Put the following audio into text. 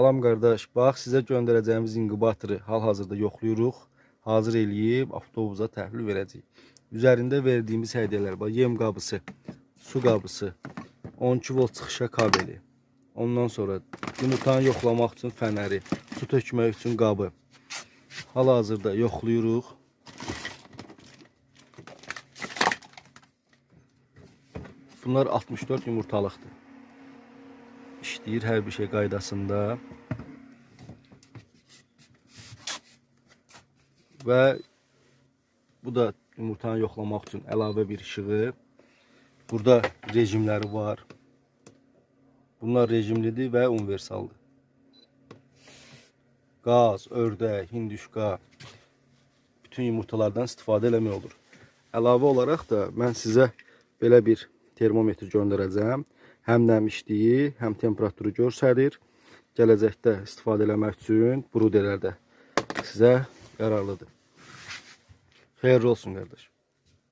Salam qardaş, bax sizə göndərəcəyimiz inqubatoru hal-hazırda yoxlayırıq. Hazır eləyib avtobusa təhvil verəcəyik. Üzərində verdiyimiz hədiyyələr var. Yem qabısı, su qabısı, 12 volt çıxışa kabeli. Ondan sonra yumurtanı yoxlamaq üçün fənəri, su tökmək üçün qabı. Hal-hazırda yoxlayırıq. Bunlar 64 yumurtalıqdır. İşləyir hər bir şey qaydasında. Və bu da yumurtanı yoxlamaq üçün əlavə bir işığı. Burada rejimləri var. Bunlar rejimlidir və universaldır. Qaz, ördək, hinduşka bütün yumurtalardan istifadə eləmək olur. Əlavə olaraq da mən sizə belə bir termometr göndərəcəm. Həm nəmişliyi, həm temperaturu göstərir. Gələcəkdə istifadə eləmək üçün bruderlərdə sizə yararlıdır. Xeyirli olsun qardaş.